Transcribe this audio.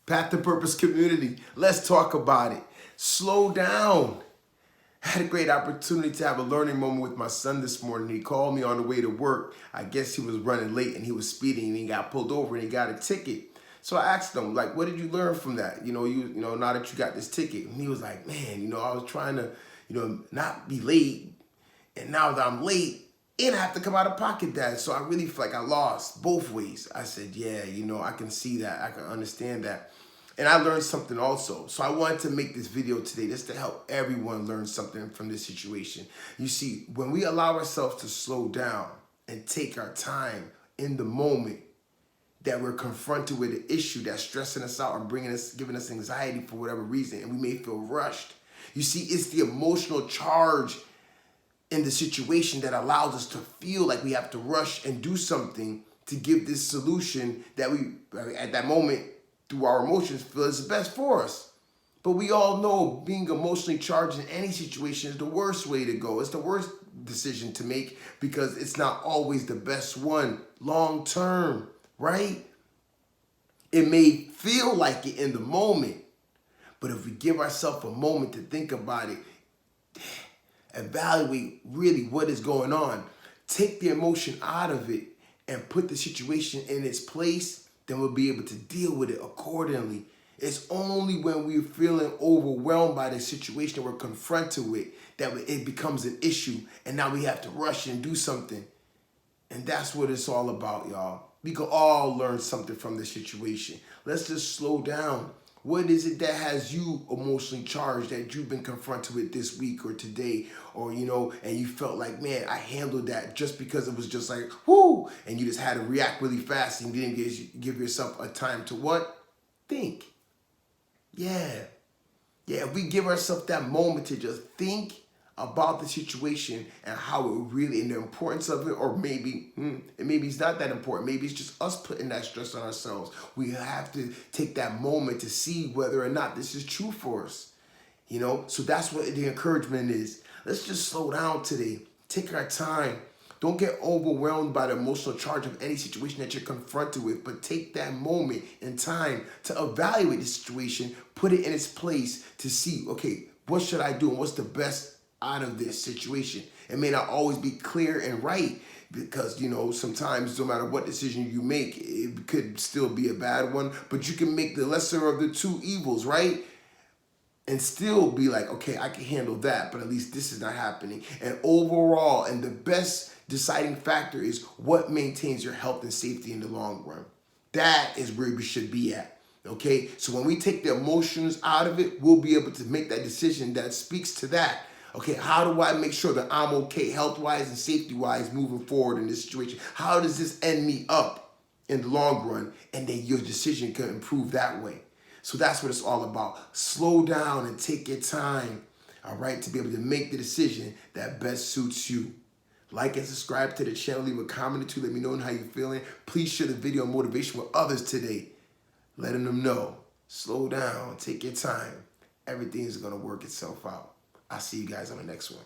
Path to Purpose community, let's talk about it. Slow down. I had a great opportunity to have a learning moment with my son this morning. He called me on the way to work. I guess he was running late and he was speeding and he got pulled over and he got a ticket. So I asked him, like, what did you learn from that? Now that you got this ticket. And he was like, man, I was trying to, not be late. And now that I'm late, and I have to come out of pocket, Dad. So I really feel like I lost both ways. I said, yeah, I can see that. I can understand that. And I learned something also. So I wanted to make this video today just to help everyone learn something from this situation. You see, when we allow ourselves to slow down and take our time in the moment that we're confronted with an issue that's stressing us out or giving us anxiety for whatever reason, and we may feel rushed. You see, it's the emotional charge in the situation that allows us to feel like we have to rush and do something to give this solution that we, at that moment, through our emotions, feel is the best for us. But we all know being emotionally charged in any situation is the worst way to go. It's the worst decision to make because it's not always the best one long term, right? It may feel like it in the moment, but if we give ourselves a moment to think about it, evaluate really what is going on, take the emotion out of it and put the situation in its place, then we'll be able to deal with it accordingly. It's only when we're feeling overwhelmed by the situation that we're confronted with that it becomes an issue, and now we have to rush and do something. And that's what it's all about, y'all. We can all learn something from this situation. Let's just slow down. What is it that has you emotionally charged that you've been confronted with this week or today? Or, and you felt like, man, I handled that just because it was just like, whoo, and you just had to react really fast and you didn't give yourself a time to what? Think. Yeah, if we give ourselves that moment to just think about the situation and how it really, and the importance of it, or maybe it's not that important. Maybe it's just us putting that stress on ourselves. We have to take that moment to see whether or not this is true for us. So that's what the encouragement is. Let's just slow down today. Take our time. Don't get overwhelmed by the emotional charge of any situation that you're confronted with, but take that moment in time to evaluate the situation, put it in its place to see, okay, what should I do and what's the best out of this situation? It may not always be clear and right because, sometimes no matter what decision you make, it could still be a bad one, but you can make the lesser of the two evils, right? And still be like, okay, I can handle that, but at least this is not happening. And overall, and the best deciding factor is what maintains your health and safety in the long run. That is where we should be at. Okay, so when we take the emotions out of it, we'll be able to make that decision that speaks to that. Okay, how do I make sure that I'm okay health-wise and safety-wise moving forward in this situation? How does this end me up in the long run? And then your decision can improve that way. So that's what it's all about. Slow down and take your time, all right, to be able to make the decision that best suits you. Like and subscribe to the channel. Leave a comment or two. Let me know how you're feeling. Please share the video on motivation with others today. Letting them know. Slow down. Take your time. Everything is going to work itself out. I'll see you guys on the next one.